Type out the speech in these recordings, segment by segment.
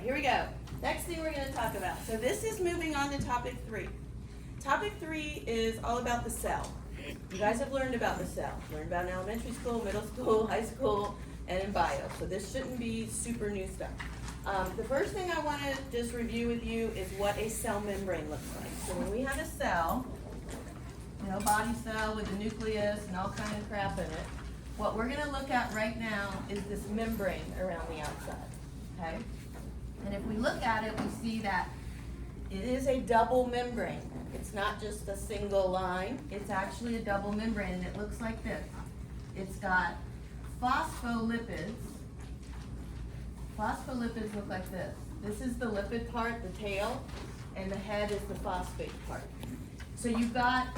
here we go. Next thing we're going to talk about. So this is moving on to topic 3. Topic 3 is all about the cell. You guys have learned about the cell. Learned about in elementary school, middle school, high school, and in bio. So this shouldn't be super new stuff. The first thing I want to just review with you is what a cell membrane looks like. So when we have a cell, you know, body cell with a nucleus and all kind of crap in it, what we're going to look at right now is this membrane around the outside, okay? And if we look at it, we see that it is a double membrane. It's not just a single line. It's actually a double membrane, and it looks like this. It's got phospholipids. Phospholipids look like this. This is the lipid part, the tail, and the head is the phosphate part. So you've got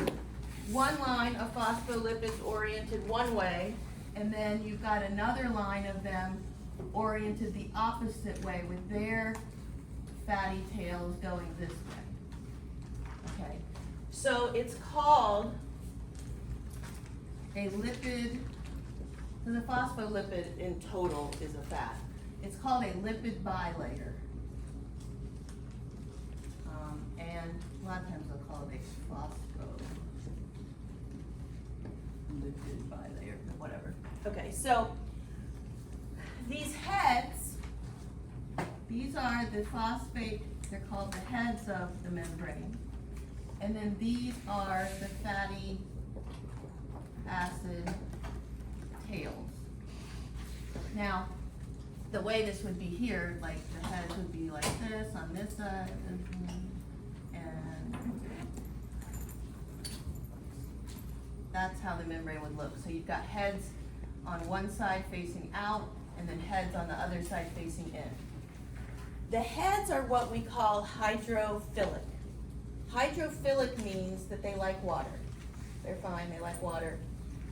one line of phospholipids oriented one way, and then you've got another line of them oriented the opposite way with their fatty tails going this way. Okay, so it's called a lipid, so the phospholipid in total is a fat. It's called a lipid bilayer. And a lot of times they'll call it a phospholipid bilayer, whatever. Okay, so these heads, these are the phosphate, they're called the heads of the membrane. And then these are the fatty acid tails. Now, the way this would be here, like the heads would be like this on this side, and that's how the membrane would look. So you've got heads on one side facing out, and then heads on the other side facing in. The heads are what we call hydrophilic. Hydrophilic means that they like water. They're fine, they like water.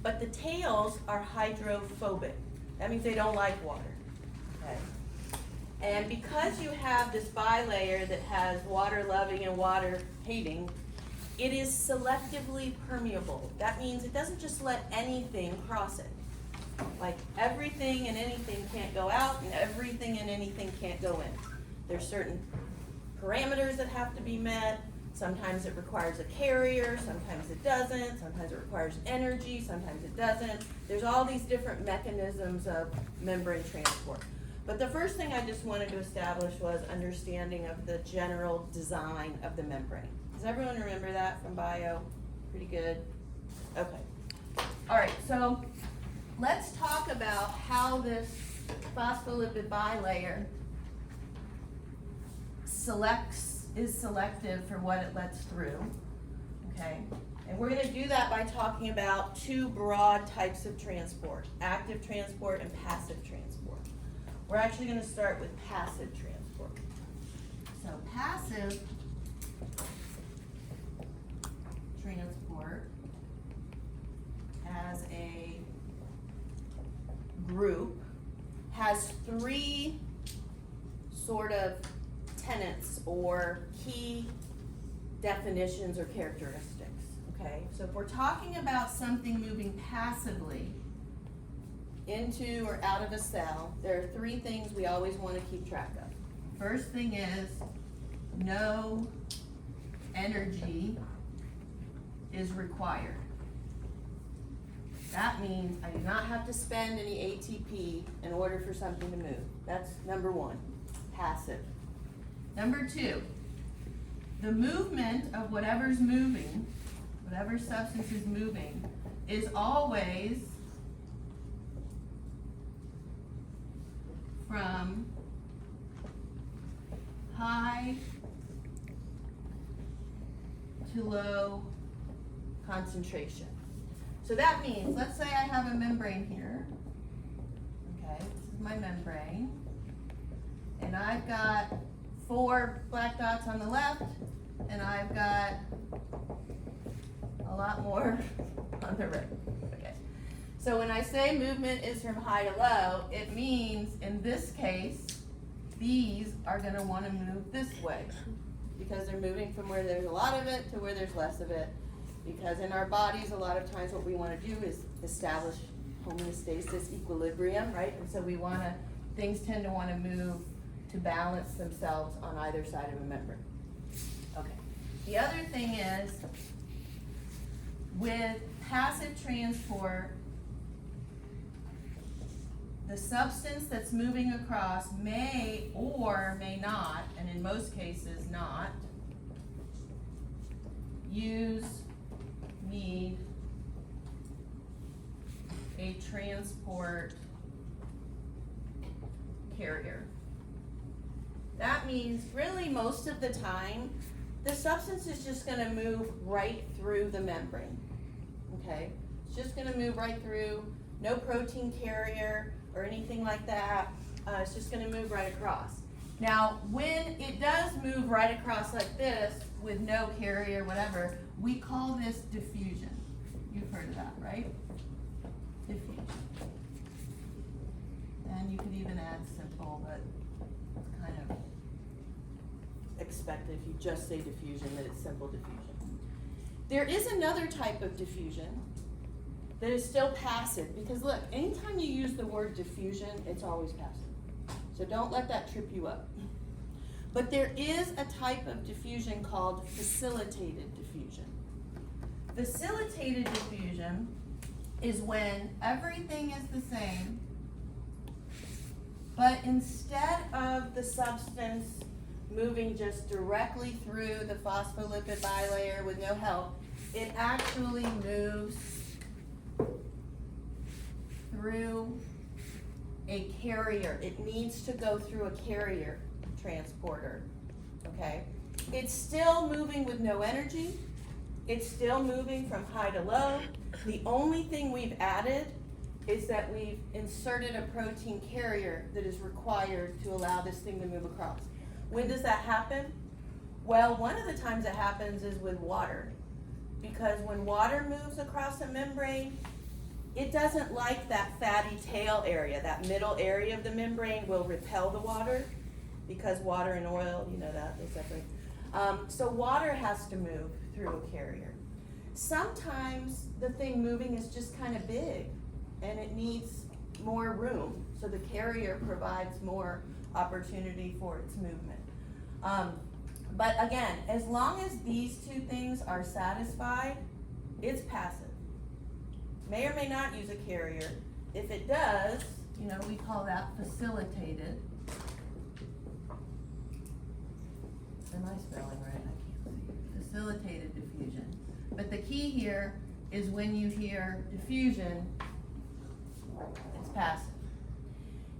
But the tails are hydrophobic. That means they don't like water. Okay. And because you have this bilayer that has water loving and water hating, it is selectively permeable. That means it doesn't just let anything cross it. Like everything and anything can't go out, and everything and anything can't go in. There's certain parameters that have to be met. Sometimes it requires a carrier, sometimes it doesn't, sometimes it requires energy, sometimes it doesn't. There's all these different mechanisms of membrane transport. But the first thing I just wanted to establish was understanding of the general design of the membrane. Does everyone remember that from bio? Pretty good? Okay. All right, so let's talk about how this phospholipid bilayer is selective for what it lets through, okay? And we're gonna do that by talking about two broad types of transport, active transport and passive transport. We're actually gonna start with passive transport. So passive transport as a group has three sort of tenets or key definitions or characteristics, okay? So if we're talking about something moving passively into or out of a cell, there are three things we always want to keep track of. First thing is no energy is required. That means I do not have to spend any ATP in order for something to move. That's number one, passive. Number two, the movement of whatever's moving, whatever substance is moving, is always from high to low concentration. So that means, let's say I have a membrane here. Okay, this is my membrane. And I've got 4 black dots on the left, and I've got a lot more on the right. Okay. So when I say movement is from high to low, it means in this case, these are going to want to move this way because they're moving from where there's a lot of it to where there's less of it. Because in our bodies, a lot of times what we want to do is establish homeostasis, equilibrium, right? And so we want to, things tend to want to move to balance themselves on either side of a membrane. Okay. The other thing is, with passive transport, the substance that's moving across may or may not, and in most cases not, need a transport carrier. That means really most of the time, the substance is just gonna move right through the membrane, okay? It's just gonna move right through, no protein carrier or anything like that. It's just gonna move right across. Now, when it does move right across like this with no carrier, whatever, we call this diffusion. You've heard of that, right? Diffusion. And you could even add simple, but it's kind of expected if you just say diffusion that it's simple diffusion. There is another type of diffusion that is still passive, because look, anytime you use the word diffusion, it's always passive. So don't let that trip you up. But there is a type of diffusion called facilitated diffusion. Facilitated diffusion is when everything is the same, but instead of the substance moving just directly through the phospholipid bilayer with no help, it actually moves through a carrier. It needs to go through a carrier transporter, okay? It's still moving with no energy. It's still moving from high to low. The only thing we've added is that we've inserted a protein carrier that is required to allow this thing to move across. When does that happen? Well, one of the times it happens is with water, because when water moves across a membrane, it doesn't like that fatty tail area. That middle area of the membrane will repel the water, because water and oil, you know that, they separate. So water has to move through a carrier. Sometimes the thing moving is just kind of big and it needs more room, so the carrier provides more opportunity for its movement. But again, as long as these two things are satisfied, it's passive. May or may not use a carrier. If it does, you know, we call that facilitated. Am I spelling right? I can't see. Facilitated diffusion. But the key here is when you hear diffusion, it's passive.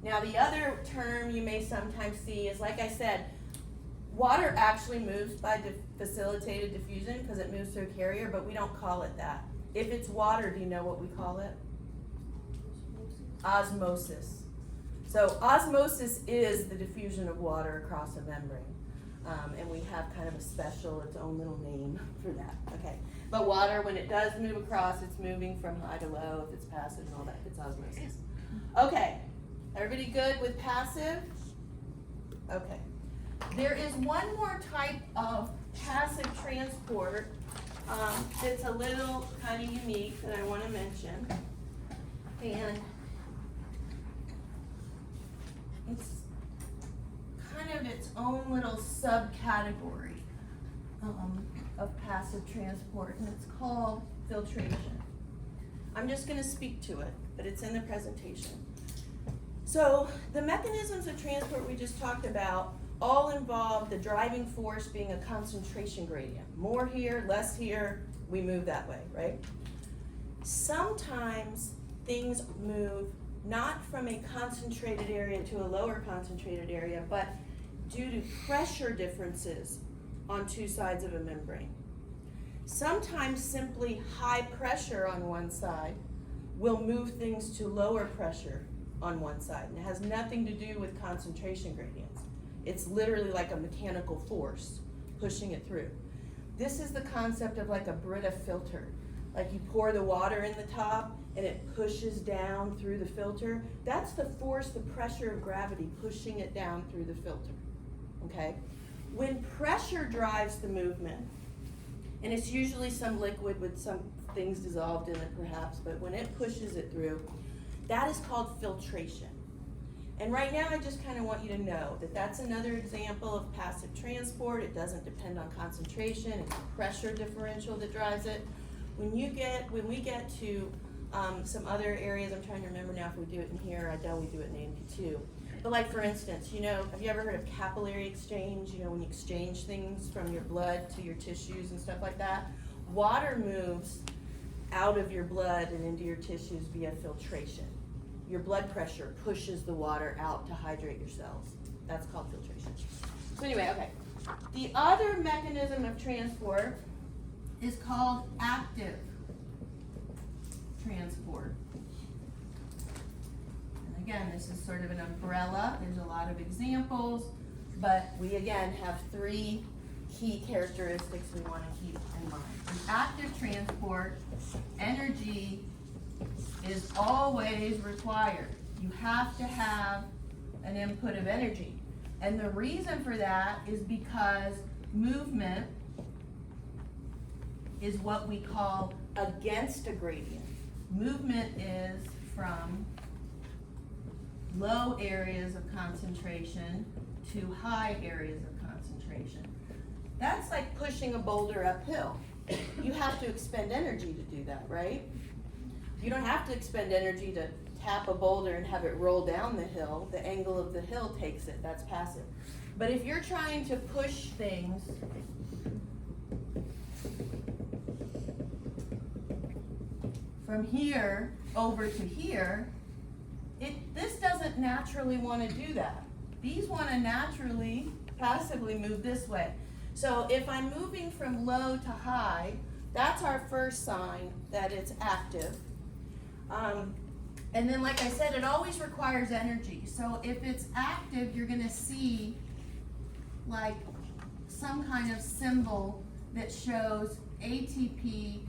Now the other term you may sometimes see is, like I said, water actually moves by facilitated diffusion because it moves through a carrier, but we don't call it that. If it's water, do you know what we call it? Osmosis. So osmosis is the diffusion of water across a membrane. And we have kind of a special, its own little name for that. Okay. But water, when it does move across, it's moving from high to low. If it's passive and all that, it's osmosis. Okay. Everybody good with passive? Okay. There is one more type of passive transport that's a little kind of unique that I want to mention. And it's kind of its own little subcategory of passive transport, and it's called filtration. I'm just going to speak to it, but it's in the presentation. So the mechanisms of transport we just talked about all involve the driving force being a concentration gradient. More here, less here, we move that way, right? Sometimes things move not from a concentrated area to a lower concentrated area, but due to pressure differences on two sides of a membrane. Sometimes simply high pressure on one side will move things to lower pressure on one side, and it has nothing to do with concentration gradients. It's literally like a mechanical force pushing it through. This is the concept of like a Brita filter. Like you pour the water in the top and it pushes down through the filter. That's the force, the pressure of gravity pushing it down through the filter, okay? When pressure drives the movement, and it's usually some liquid with some things dissolved in it perhaps, but when it pushes it through, that is called filtration. And right now, I just kind of want you to know that that's another example of passive transport. It doesn't depend on concentration, it's pressure differential that drives it. When we get to some other areas, I'm trying to remember now if we do it in here, I know we do it in AMP too. But like for instance, have you ever heard of capillary exchange? When you exchange things from your blood to your tissues and stuff like that? Water moves out of your blood and into your tissues via filtration. Your blood pressure pushes the water out to hydrate your cells. That's called filtration. So anyway, okay. The other mechanism of transport is called active transport. And again, this is sort of an umbrella. There's a lot of examples, but we again have 3 key characteristics we want to keep in mind. In active transport, energy is always required. You have to have an input of energy. And the reason for that is because movement is what we call against a gradient. Movement is from low areas of concentration to high areas of concentration. That's like pushing a boulder uphill. You have to expend energy to do that, right? You don't have to expend energy to tap a boulder and have it roll down the hill. The angle of the hill takes it, that's passive. But if you're trying to push things from here over to here, this doesn't naturally want to do that. These want to naturally, passively move this way. So if I'm moving from low to high, that's our first sign that it's active. And then, like I said, it always requires energy. So if it's active, you're going to see like some kind of symbol that shows ATP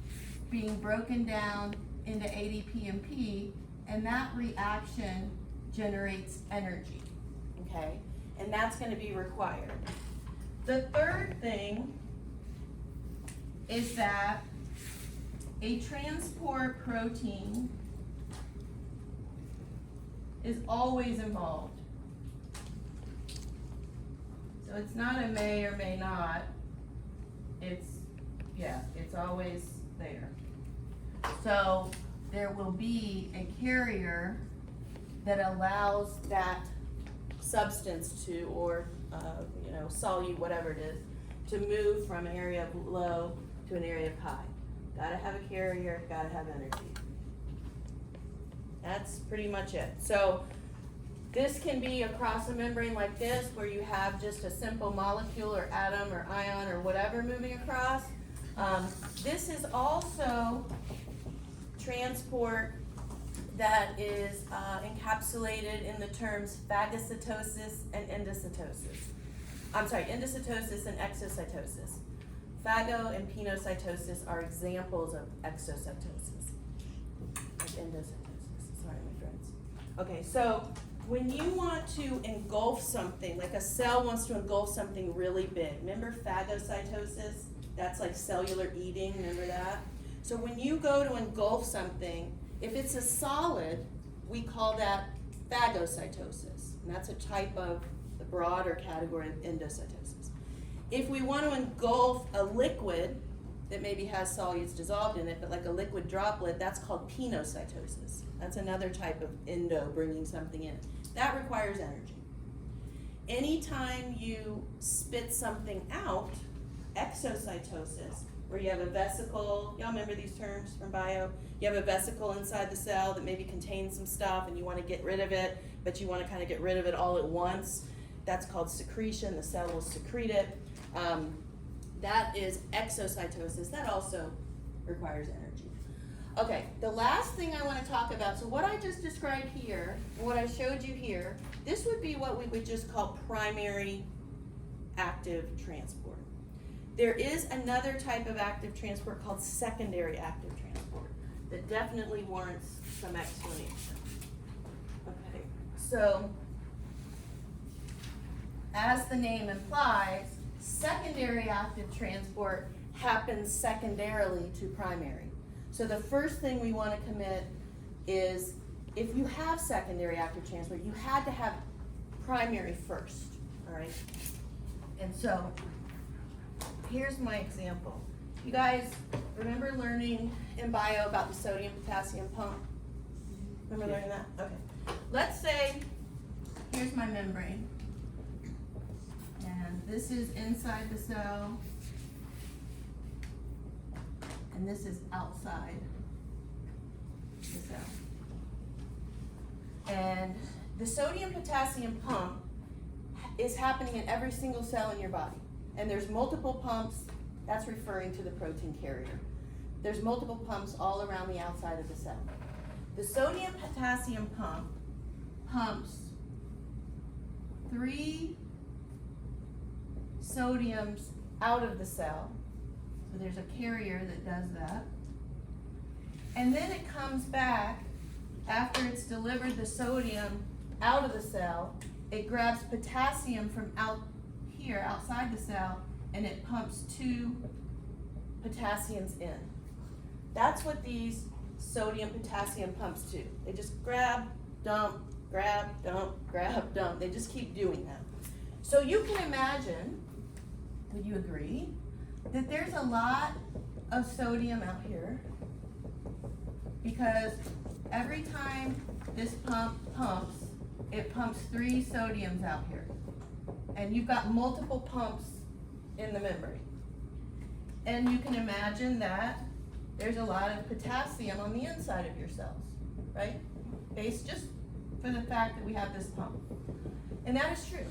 being broken down into ADP and P, and that reaction generates energy, okay? And that's going to be required. The third thing is that a transport protein is always involved. So it's not a may or may not, it's always there. So there will be a carrier that allows that substance to, or solute, whatever it is, to move from an area of low to an area of high. Gotta have a carrier, gotta have energy. That's pretty much it. So this can be across a membrane like this, where you have just a simple molecule or atom or ion or whatever moving across. This is also transport that is encapsulated in the terms phagocytosis and endocytosis. Endocytosis and exocytosis. Phago and pinocytosis are examples of exocytosis, like endocytosis. Sorry, my friends. Okay, so when you want to engulf something, like a cell wants to engulf something really big, remember phagocytosis? That's like cellular eating, remember that? So when you go to engulf something, if it's a solid, we call that phagocytosis, and that's a type of the broader category of endocytosis. If we want to engulf a liquid that maybe has solutes dissolved in it, but like a liquid droplet, that's called pinocytosis. That's another type of endo, bringing something in. That requires energy. Anytime you spit something out, exocytosis, where you have a vesicle, y'all remember these terms from bio? You have a vesicle inside the cell that maybe contains some stuff and you want to get rid of it, but you want to kind of get rid of it all at once. That's called secretion. The cell will secrete it. That is exocytosis. That also requires energy. Okay, the last thing I want to talk about, so what I just described here, what I showed you here, this would be what we would just call primary active transport. There is another type of active transport called secondary active transport that definitely warrants some explanation. Okay, so as the name implies, secondary active transport happens secondarily to primary. So the first thing we want to commit is if you have secondary active transport, you had to have primary first, all right? And so, here's my example. You guys remember learning in bio about the sodium-potassium pump? Remember learning that? Okay. Let's say, here's my membrane. And this is inside the cell. And this is outside the cell. And the sodium-potassium pump is happening in every single cell in your body. And there's multiple pumps, that's referring to the protein carrier. There's multiple pumps all around the outside of the cell. The sodium-potassium pump pumps 3 sodiums out of the cell. So there's a carrier that does that. And then it comes back after it's delivered the sodium out of the cell. It grabs potassium from out here, outside the cell, and it pumps 2 potassiums in. That's what these sodium-potassium pumps do. They just grab, dump, grab, dump, grab, dump. They just keep doing that. So you can imagine, would you agree, that there's a lot of sodium out here, because every time this pump pumps, it pumps 3 sodiums out here. And you've got multiple pumps in the membrane. And you can imagine that there's a lot of potassium on the inside of your cells, right? Based just for the fact that we have this pump. And that is true.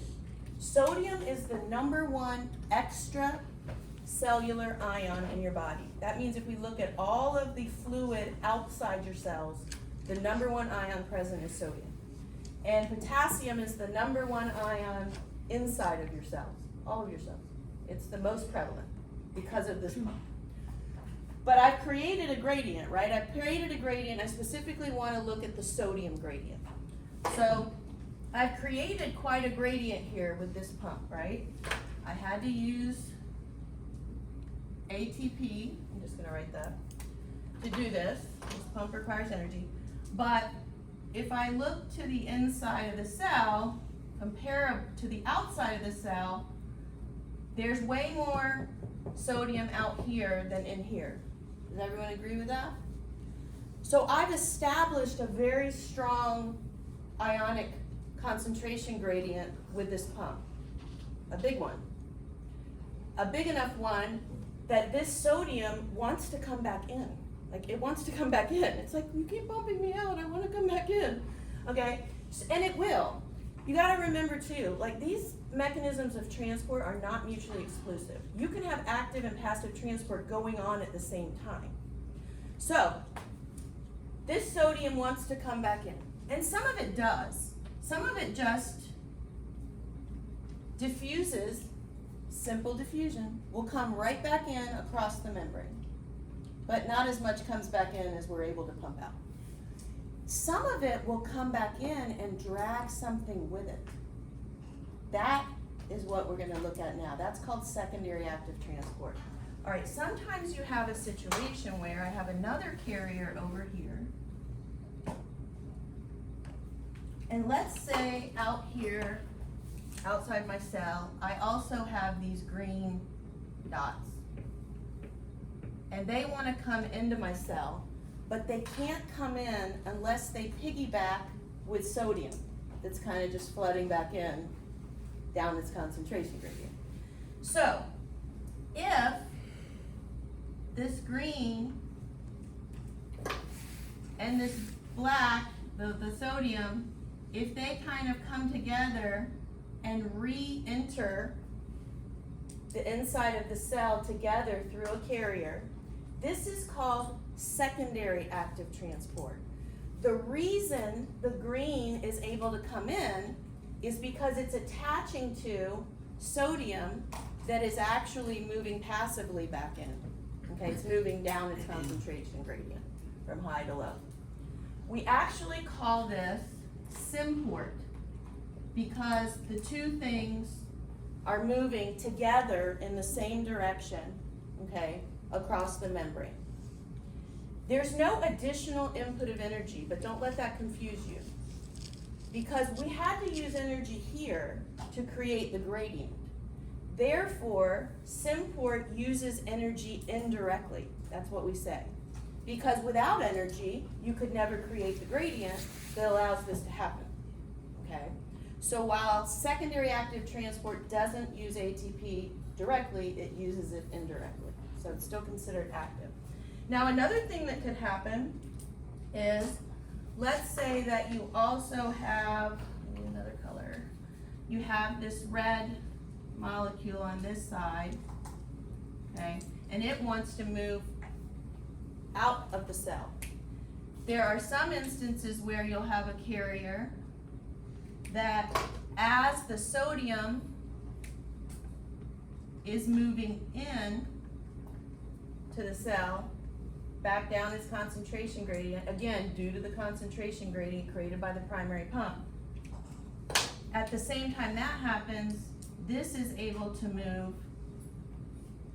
Sodium is the #1 extracellular ion in your body. That means if we look at all of the fluid outside your cells, the #1 ion present is sodium. And potassium is the #1 ion inside of your cells, all of your cells. It's the most prevalent because of this pump. But I've created a gradient, right? I've created a gradient. I specifically want to look at the sodium gradient. So I've created quite a gradient here with this pump, right? I had to use ATP, I'm just going to write that, to do this. This pump requires energy. But if I look to the inside of the cell, compare to the outside of the cell, there's way more sodium out here than in here. Does everyone agree with that? So I've established a very strong ionic concentration gradient with this pump. A big one. A big enough one that this sodium wants to come back in. Like, it wants to come back in. It's like, you keep bumping me out, I want to come back in. Okay? And it will. You got to remember too, like, these mechanisms of transport are not mutually exclusive. You can have active and passive transport going on at the same time. So, this sodium wants to come back in. And some of it does. Some of it just diffuses, simple diffusion, will come right back in across the membrane. But not as much comes back in as we're able to pump out. Some of it will come back in and drag something with it. That is what we're going to look at now. That's called secondary active transport. All right, sometimes you have a situation where I have another carrier over here. And let's say out here, outside my cell, I also have these green dots. And they want to come into my cell, but they can't come in unless they piggyback with sodium that's kind of just flooding back in down this concentration gradient. So, if this green and this black, the sodium, if they kind of come together and re-enter the inside of the cell together through a carrier, this is called secondary active transport. The reason the green is able to come in is because it's attaching to sodium that is actually moving passively back in. Okay, it's moving down its concentration gradient from high to low. We actually call this symport because the two things are moving together in the same direction, okay, across the membrane. There's no additional input of energy, but don't let that confuse you. Because we had to use energy here to create the gradient. Therefore, SimPort uses energy indirectly. That's what we say. Because without energy, you could never create the gradient that allows this to happen, okay? So while secondary active transport doesn't use ATP directly, it uses it indirectly. So it's still considered active. Now another thing that could happen is, let's say that you also have, another color, you have this red molecule on this side, okay, and it wants to move out of the cell. There are some instances where you'll have a carrier that as the sodium is moving in to the cell, back down its concentration gradient, again, due to the concentration gradient created by the primary pump. At the same time that happens, this is able to move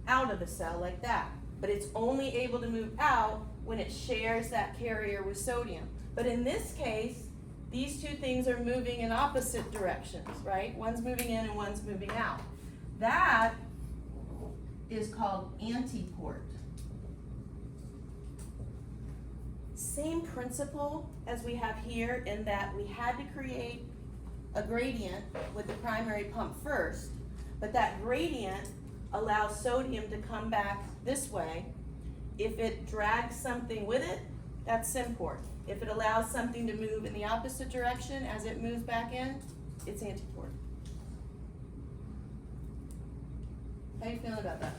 out of the cell like that. But it's only able to move out when it shares that carrier with sodium. But in this case, these two things are moving in opposite directions, right? One's moving in and one's moving out. That is called antiport. Same principle as we have here, in that we had to create a gradient with the primary pump first, but that gradient allows sodium to come back this way. If it drags something with it, that's SimPort. If it allows something to move in the opposite direction as it moves back in, it's antiport. How are you feeling about that?